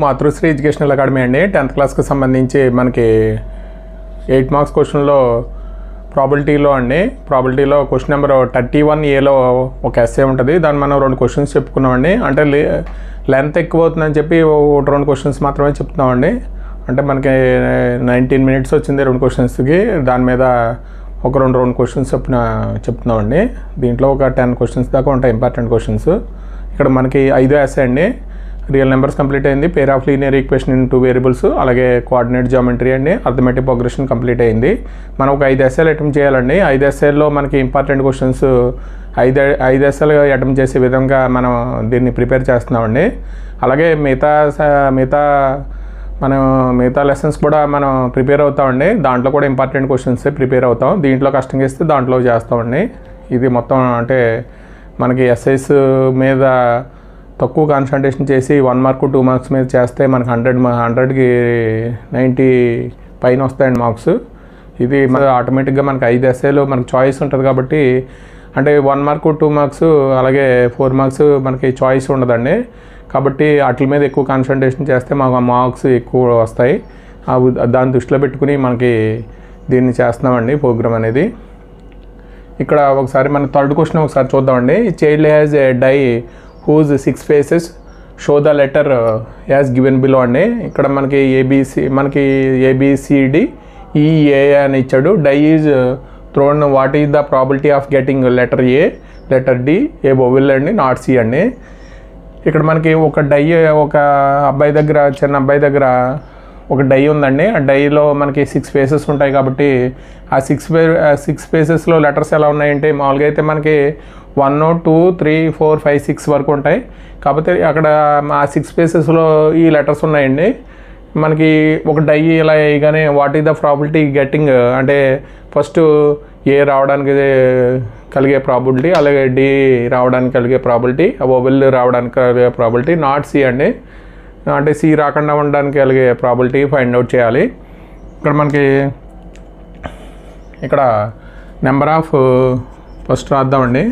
మాతృశ్రీ educational academy అండి 10th క్లాస్కి సంబంధించి మనకి 8 మార్క్స్ క్వశ్చన్లో ప్రాబిలిటీలో క్వశ్చన్ నెంబర్ 31Aలో ఒక ఎస్సే ఉంటుంది. దాన్ని మనం 2 క్వశ్చన్స్ చెప్పుకున్నామండి. అంటే లెంత్ ఎక్కువ అవుతుందని చెప్పి 2 క్వశ్చన్స్ మాత్రమే చెప్తున్నామండి. అంటే మనకి 19 minutes వచ్చింది 2 క్వశ్చన్స్కి. దాని మీద ఒక రెండు క్వశ్చన్స్ చెప్తున్నామండి. దీంట్లో ఒక 10 క్వశ్చన్స్ దాకా ఉంటాయి, ఇంపార్టెంట్ క్వశ్చన్స్. ఇక్కడ మనకి 5వ ఎస్సే అండి. రియల్ నెంబర్స్ కంప్లీట్ అయింది, pair of linear equation in 2 variables, అలాగే కోఆర్డినేట్ జామెట్రీ అండి, అర్థమెటిక్ ప్రోగ్రెషన్ కంప్లీట్ అయింది. మనం ఒక 5 ఎస్సేలు అటెంప్ట్ చేయాలండి. 5 ఎస్సేల్లో మనకి ఇంపార్టెంట్ క్వశ్చన్స్ 5 ఎస్సేలు అటెంప్ట్ చేసే విధంగా మనం దీన్ని ప్రిపేర్ చేస్తున్నామండి. అలాగే మిగతా లెసన్స్ కూడా మనం ప్రిపేర్ అవుతామండి. దాంట్లో కూడా ఇంపార్టెంట్ క్వశ్చన్స్ ప్రిపేర్ అవుతాం. దీంట్లో కష్టంగా ఇస్తే దాంట్లో చేస్తామండి. ఇది మొత్తం అంటే మనకి ఎస్ఐస్ మీద తక్కువ కాన్సన్ట్రేషన్ చేసి 1 మార్క్ 2 మార్క్స్ మీద చేస్తే మనకి 100కి 90 పైన వస్తాయండి మార్క్స్. ఇది ఆటోమేటిక్గా మనకి 5 ఎస్ఏలు మనకి చాయిస్ ఉంటుంది కాబట్టి, అంటే 1 మార్క్ 2 మార్క్స్ అలాగే 4 మార్క్స్ మనకి చాయిస్ ఉండదండి. కాబట్టి వాటి మీద ఎక్కువ కాన్సన్ట్రేషన్ చేస్తే మాకు మార్క్స్ ఎక్కువ వస్తాయి. దాన్ని దృష్టిలో పెట్టుకుని మనకి దీన్ని చేస్తున్నామండి ప్రోగ్రామ్ అనేది. ఇక్కడ ఒకసారి మన 3rd క్వశ్చన్ ఒకసారి చూద్దామండి. Child has a die whose 6 faces show the letter as given below అండి. ఇక్కడ మనకి ABCD EA అని ఇచ్చాడు. Die is thrown, what is the probability of getting letter A, letter D, a vowel అండి, not C అండి. ఇక్కడ మనకి ఒక డై, ఒక చిన్న అబ్బాయి దగ్గర ఒక డై ఉందండి. ఆ డైలో మనకి 6 ఫేసెస్ ఉంటాయి కాబట్టి ఆ 6 ఫేసెస్లో లెటర్స్ ఎలా ఉన్నాయంటే, మామూలుగా అయితే మనకి 1 2 3 4 5 6 వరకు ఉంటాయి. కాకపోతే అక్కడ ఆ 6 ఫేసెస్లో ఈ లెటర్స్ ఉన్నాయండి. మనకి ఒక డై ఇలా వేయగానే what is the probability getting అంటే ఫస్ట్ ఏ రావడానికి కలిగే ప్రాబిలిటీ, అలాగే డి రావడానికి కలిగే ప్రాబిలిటీ, ఓవెల్ రావడానికి కలిగే ప్రాబిలిటీ, నాట్ సి అండి, అంటే సి రాకుండా ఉండడానికి కలిగే ప్రాబిలిటీ ఫైండ్ అవుట్ చేయాలి. ఇక్కడ నెంబర్ ఆఫ్ ఫస్ట్ రాద్దామండి.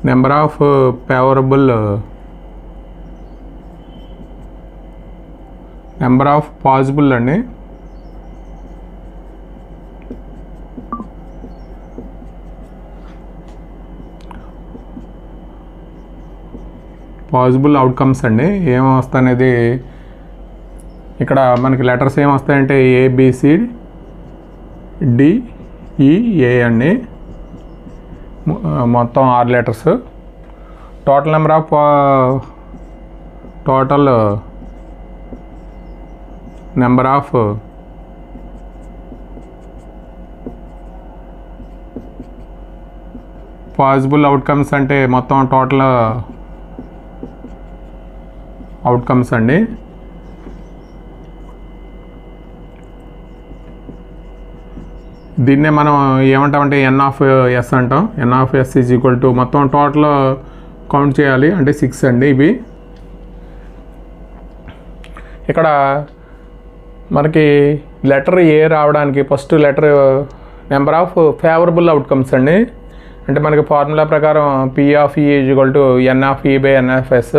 Number of favourable, number of possible అండి, పాసిబుల్ అవుట్కమ్స్ అండి. ఏమొస్తాయి అనేది ఇక్కడ మనకి లెటర్స్ ఏమొస్తాయంటే ABCDE అండి, మొత్తం 6 letters. Total number of possible outcomes అంటే మొత్తం టోటల్ అవుట్కమ్స్ అండి. దీన్నే మనం ఏమంటామంటే N(S) అంటాం. N(S) ఈజ్ ఈక్వల్ టు మొత్తం టోటల్ కౌంట్ చేయాలి అంటే 6 అండి. ఇవి ఇక్కడ మనకి లెటర్ ఏ రావడానికి first letter number of favourable outcomes అండి. అంటే మనకి ఫార్ములా ప్రకారం P(E) is equal to N(E)/N(S).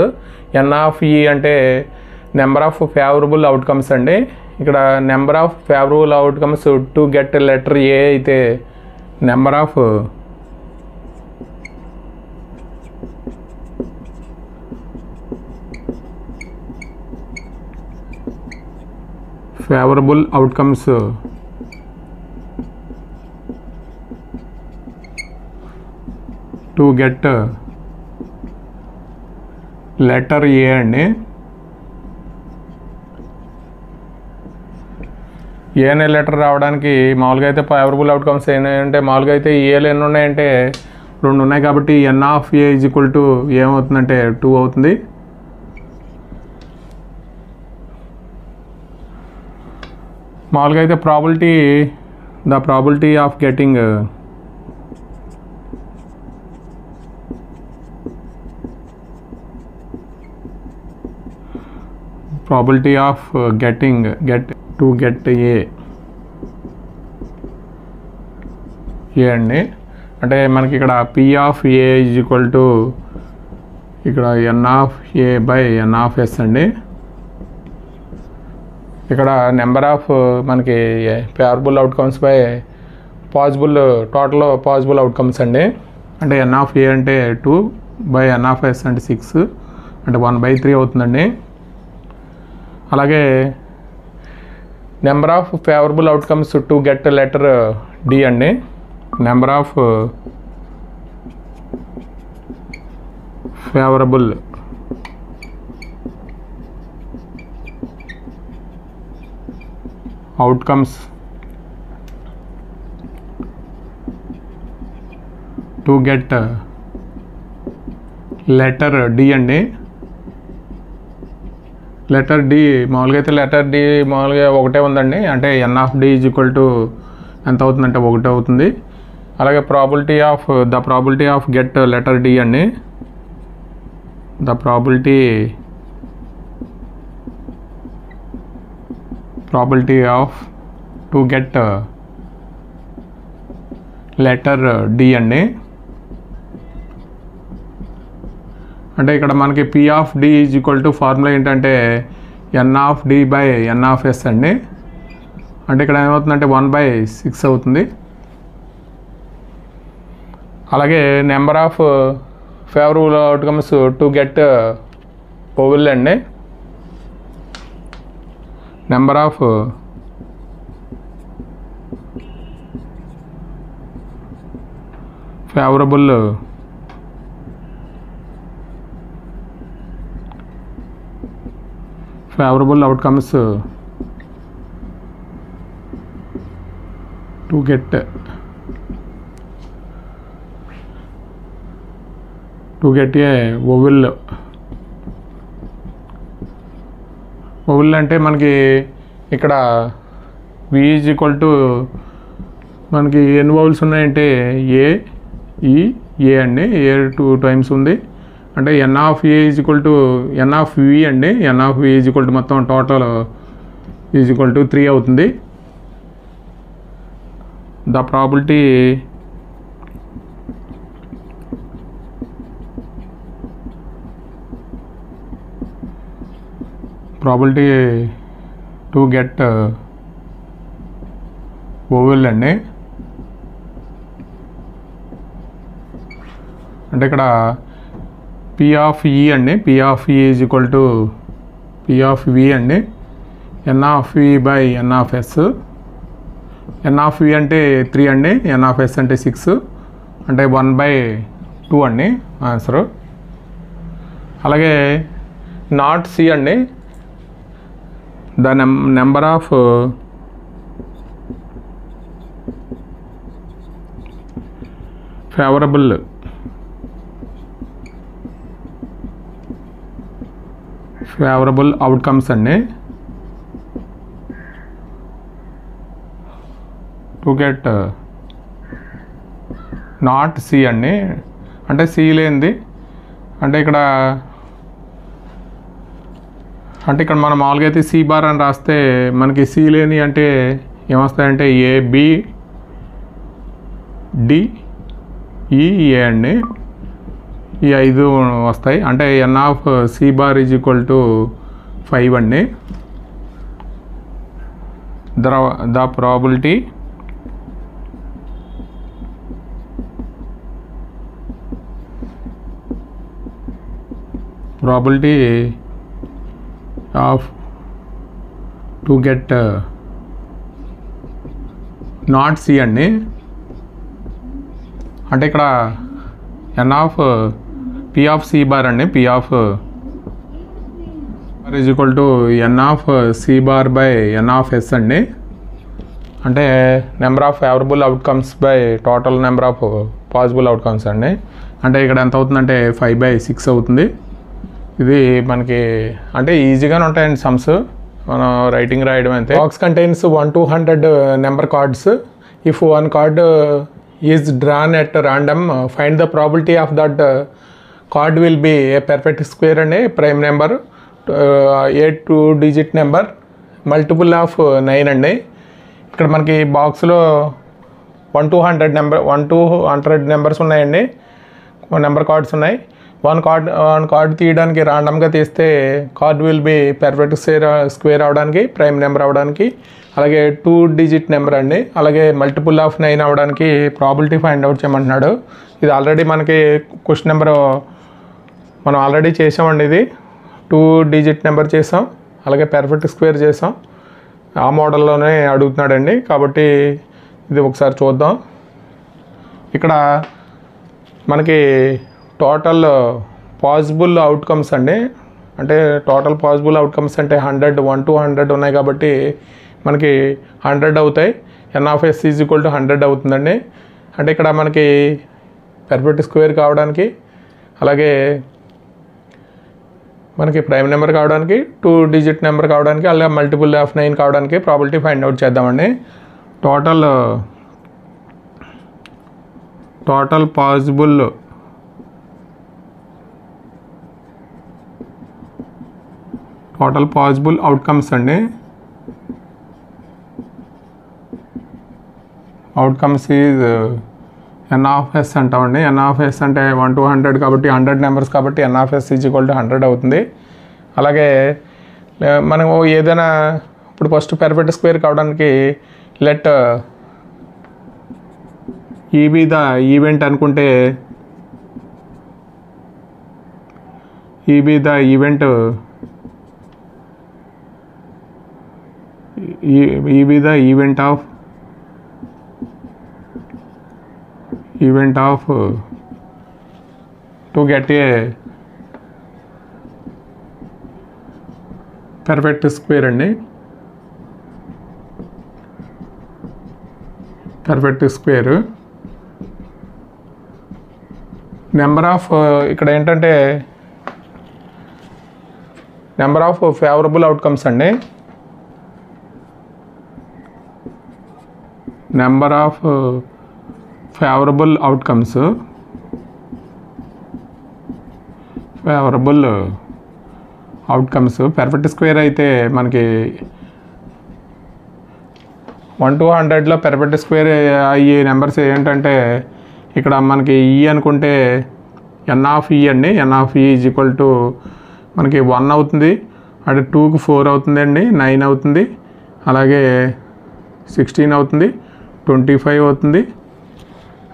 N(E) అంటే నెంబర్ ఆఫ్ ఫేవరబుల్ అవుట్కమ్స్ అండి. ఇక్కడ number of favourable outcomes to get letter A అయితే number of favourable outcomes to get letter A అండి. A అనే లెటర్ రావడానికి మామూలుగా అయితే ఫేవరబుల్ అవుట్కమ్స్ ఏంటంటే, మామూలుగా అయితే ఏలు ఎన్ని ఉన్నాయంటే 2 ఉన్నాయి కాబట్టి N(A) ఈజ్ ఈక్వల్ టు ఏమవుతుందంటే 2 అవుతుంది. మామూలుగా అయితే the probability of getting probability of get A అండి. అంటే మనకి ఇక్కడ P(A) ఈజ్ ఈక్వల్ టు ఇక్కడ n of A by n of S అండి. ఇక్కడ నెంబర్ ఆఫ్ మనకి favourable outcomes by possible total possible outcomes అండి. అంటే ఎన్ ఆఫ్ ఏ అంటే 2 బై ఎన్ ఆఫ్ ఎస్ అంటే 6 అంటే 1/3 అవుతుందండి. అలాగే number of favourable outcomes to get letter D అండి. Number of favourable outcomes to get letter D అండి. లెటర్ డి మామూలుగా అయితే లెటర్ డి మామూలుగా ఒకటే ఉందండి. అంటే n of D is equal to ఎంత అవుతుందంటే 1 అవుతుంది. అలాగే probability of get letter D అండి. The probability of to get letter D అండి. అంటే ఇక్కడ మనకి P of D is equal to formula ఏంటంటే n of D by n of S అండి. అంటే ఇక్కడ ఏమవుతుందంటే 1/6 అవుతుంది. అలాగే number of favourable outcomes to get vowel అండి. Number of favourable outcomes to get a vowel అంటే మనకి ఇక్కడ v ఈజ్ ఈక్వల్ టు మనకి ఎన్ని వౌల్స్ ఉన్నాయంటే ఏ ఈ ఏ అండి. ఏ 2 టైమ్స్ ఉంది. అంటే n of A is equal to n of V అండి. N of V is equal to మొత్తం టోటల్ ఈజ్ ఈక్వల్ టు 3 అవుతుంది. The probability to get vowel అండి. అంటే ఇక్కడ పి ఆఫ్ ఈ అండి. P of E is equal to P of V అండి. N of V by n of S. N of V అంటే 3 అండి. N of yes అంటే 6 అంటే 1/2 అండి ఆన్సరు. అలాగే నాట్ సి అండి. The number of favourable outcomes అండి టు గెట్ నాట్ సి అండి. అంటే సి లేనిది అంటే ఇక్కడ మనం మామూలుగా అయితే సి బార్ అని రాస్తే మనకి సి లేని అంటే ఏమొస్తాయంటే ఏ బి డి ఈ ఏ అండి. ఈ 5 వస్తాయి. అంటే n of C bar is equal to 5 అండి. The probability of to get not C అండి. అంటే ఇక్కడ n of P of C bar అండి. P of bar is equal to n of C bar by n of S అండి. అంటే number of favourable outcomes by total number of possible outcomes అండి. అంటే ఇక్కడ ఎంత అవుతుందంటే 5/6 అవుతుంది. ఇది మనకి అంటే ఈజీగానే ఉంటాయండి సమ్స్. మనం రైటింగ్ రాయడం అంతే. Box contains 1 to 100 number cards. If one card is drawn at random find the probability of that card will be a perfect square అండి. Prime number, a 2-digit number, multiple of 9 అండి. ఇక్కడ మనకి బాక్స్లో 1 to 100 numbers ఉన్నాయండి. Number cards ఉన్నాయి. One card తీయడానికి రాండమ్గా తీస్తే card will be perfect square అవడానికి, ప్రైమ్ నెంబర్ అవడానికి, అలాగే 2 డిజిట్ నెంబర్ అండి. అలాగే మల్టిపుల్ ఆఫ్ 9 అవడానికి ప్రాబిలిటీ ఫైండ్ అవుట్ చేయమంటున్నాడు. ఇది ఆల్రెడీ మనకి క్వశ్చన్ నెంబర్ మనం ఆల్రెడీ చేసామండి. ఇది 2 డిజిట్ నెంబర్ చేసాం, అలాగే పర్ఫెక్ట్ స్క్వేర్ చేసాం. ఆ మోడల్లోనే అడుగుతున్నాడండి. కాబట్టి ఇది ఒకసారి చూద్దాం. ఇక్కడ మనకి టోటల్ పాసిబుల్ అవుట్కమ్స్ అండి, అంటే టోటల్ పాసిబుల్ అవుట్కమ్స్ అంటే 100, 1 to 100 ఉన్నాయి కాబట్టి మనకి 100 అవుతాయి. n(s) = 100 అవుతుందండి. అంటే ఇక్కడ మనకి పర్ఫెక్ట్ స్క్వేర్ కావడానికి, అలాగే మనకి ప్రైమ్ నెంబర్ కావడానికి, 2 డిజిట్ నెంబర్ కావడానికి, అలాగే మల్టిపుల్ ఆఫ్ 9 కావడానికి ప్రాబిలిటీ ఫైండ్ అవుట్ చేద్దామండి. టోటల్ పాసిబుల్ అవుట్కమ్స్ అండి. అవుట్కమ్స్ ఈజ్ n(s) అంటామండి. n(s) అంటే 1 to 100 కాబట్టి 100 నెంబర్స్ కాబట్టి n(s) = 100 అవుతుంది. అలాగే మనం ఏదైనా ఇప్పుడు ఫస్ట్ పర్ఫెక్ట్ స్క్వేర్ కావడానికి లెట్ ఈ బి ద ఈవెంట్ అనుకుంటే, ఈ be the event of to get a perfect square అండి. పర్ఫెక్ట్ స్క్వేర్ నెంబర్ ఆఫ్, ఇక్కడ ఏంటంటే నెంబర్ ఆఫ్ ఫేవరబుల్ అవుట్కమ్స్ అండి. Number of favourable outcomes perfect square అయితే మనకి 1 to 100లో పర్ఫెక్ట్ స్క్వేర్ అయ్యే నెంబర్స్ ఏంటంటే, ఇక్కడ మనకి ఈ అనుకుంటే n(e) అండి. n(e) = మనకి 1 అవుతుంది, అంటే 2కి 4 అవుతుందండి, 9 అవుతుంది, అలాగే 16 అవుతుంది, 25 అవుతుంది,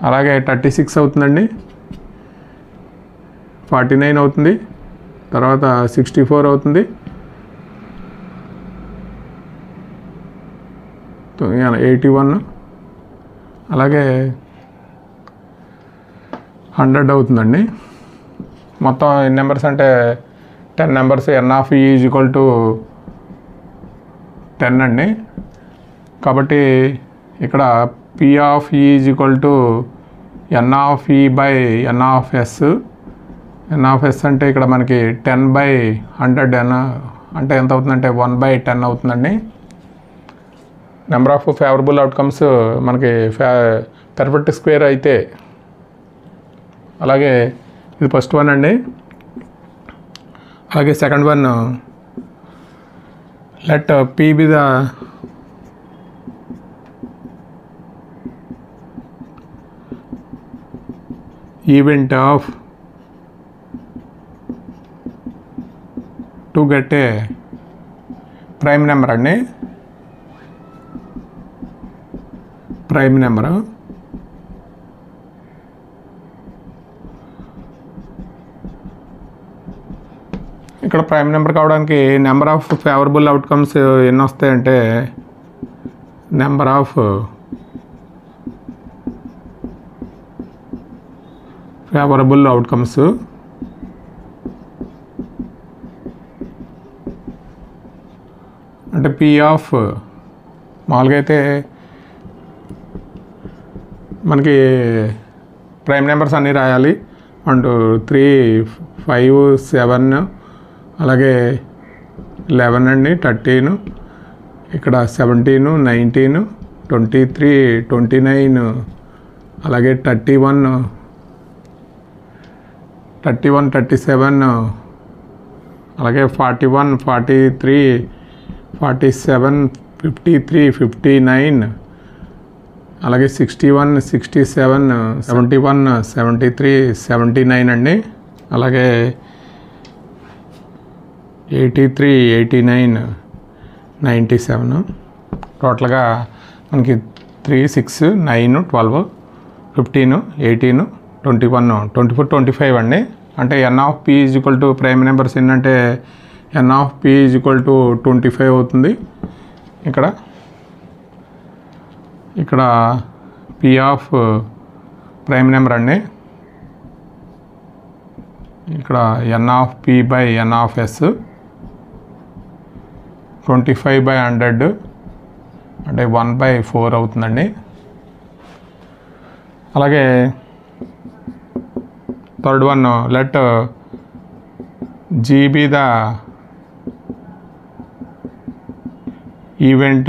అలాగే 36 అవుతుందండి, 49 అవుతుంది, తర్వాత 64 అవుతుంది, 81, అలాగే 100 అవుతుందండి. మొత్తం ఎన్ని నెంబర్స్ అంటే 10 నెంబర్స్. n(e) = 10 అండి. కాబట్టి ఇక్కడ P(e) = n(e/n)(s). n(s) అంటే ఇక్కడ మనకి 10/100 అంటే ఎంత అవుతుందంటే 1/10 అవుతుందండి. నెంబర్ ఆఫ్ ఫేవరబుల్ అవుట్కమ్స్ మనకి పర్ఫెక్ట్ స్క్వేర్ అయితే. అలాగే ఇది ఫస్ట్ వన్ అండి. అలాగే second one, let P be the event of to get a prime number అండి. ప్రైమ్ నెంబరు ఇక్కడ ప్రైమ్ నెంబర్ కావడానికి నెంబర్ ఆఫ్ ఫేవరబుల్ అవుట్కమ్స్ ఎన్ని వస్తాయంటే, నెంబర్ ఆఫ్ ఫేవరబుల్ అవుట్కమ్స్ అంటే P ఆఫ్, మామూలుగా అయితే మనకి ప్రైమ్ నెంబర్స్ అన్నీ రాయాలి. 1 2 3 5 7, అలాగే 11 అండి, 13, ఇక్కడ 17, 19, 23, 29, అలాగే 31, 37, అలాగే 41, 43, 47, 53, 59, అలాగే 61, 67, 71, 73, 79 అండి. అలాగే 83, 89, 97 టోటల్గా మనకి 3, 6, 9, 12, 15, 18, 21, 24, 25 అండి. అంటే n of p is equal to prime numbers ఏంటంటే n of p is equal to 25 అవుతుంది. ఇక్కడ p ఆఫ్ ప్రైమ్ నెంబర్ అండి. ఇక్కడ n of p by n of s 25/100 అంటే 1/4 అవుతుందండి. అలాగే third one, let G be the event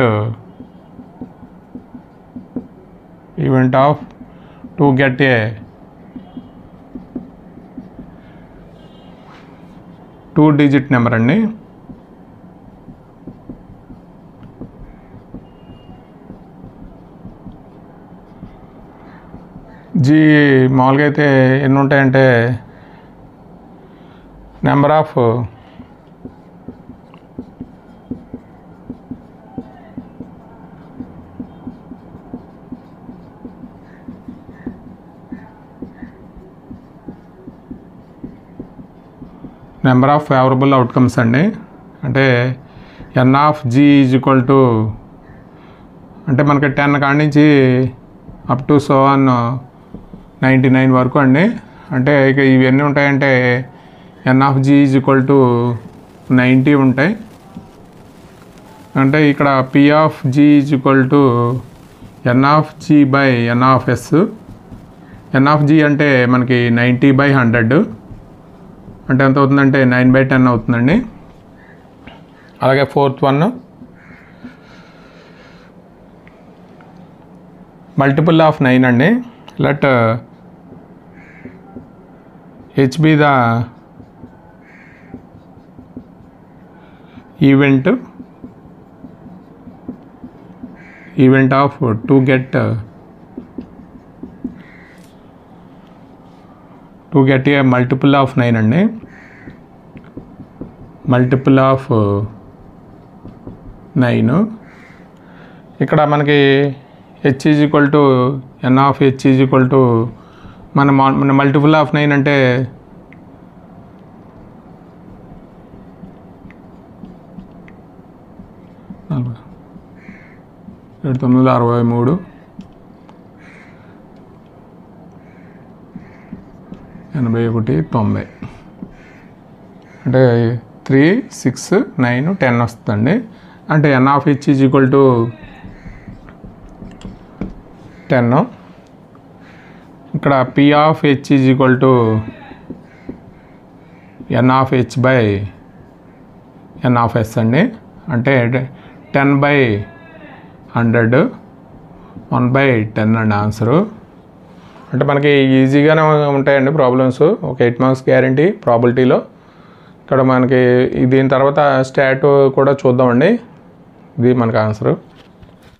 of to get a 2-digit number అండి. G మామూలుగా అయితే ఎన్ని ఉంటాయంటే నెంబర్ ఆఫ్ ఫేవరబుల్ అవుట్కమ్స్ అండి. అంటే n of G is equal to అంటే మనకి 10 కాడి నుంచి అప్ టు 99 వరకు అండి. అంటే ఇక ఇవన్నీ ఉంటాయంటే n of G is equal to 90 ఉంటాయి. అంటే ఇక్కడ P of G is equal to n of G by n of S. n of G అంటే మనకి 90/100 అంటే ఎంత అవుతుందంటే 9/10 అవుతుందండి. అలాగే ఫోర్త్ వన్, మల్టిపుల్ ఆఫ్ 9 అండి. Let H be the event of to get a multiple of 9 అండి. Multiple of 9 ఇక్కడ మనకి h is equal to n of h is equal to మన మల్టిపుల్ ఆఫ్ 9 అంటే $963, 81, 90 అంటే 3, 6, 9, 10 వస్తుందండి. అంటే n of h is equal to 10. ఇక్కడ P of h is equal to n of h by n of s అండి. అంటే 10/100 1/10 అండి answer. అంటే మనకి ఈజీగానే ఉంటాయండి ప్రాబ్లమ్స్. ఒక 8 మార్క్స్ గ్యారంటీ ప్రాబిలిటీలో. ఇక్కడ మనకి దీని తర్వాత స్టాట్ కూడా చూద్దామండి. ఇది మనకు ఆన్సరు.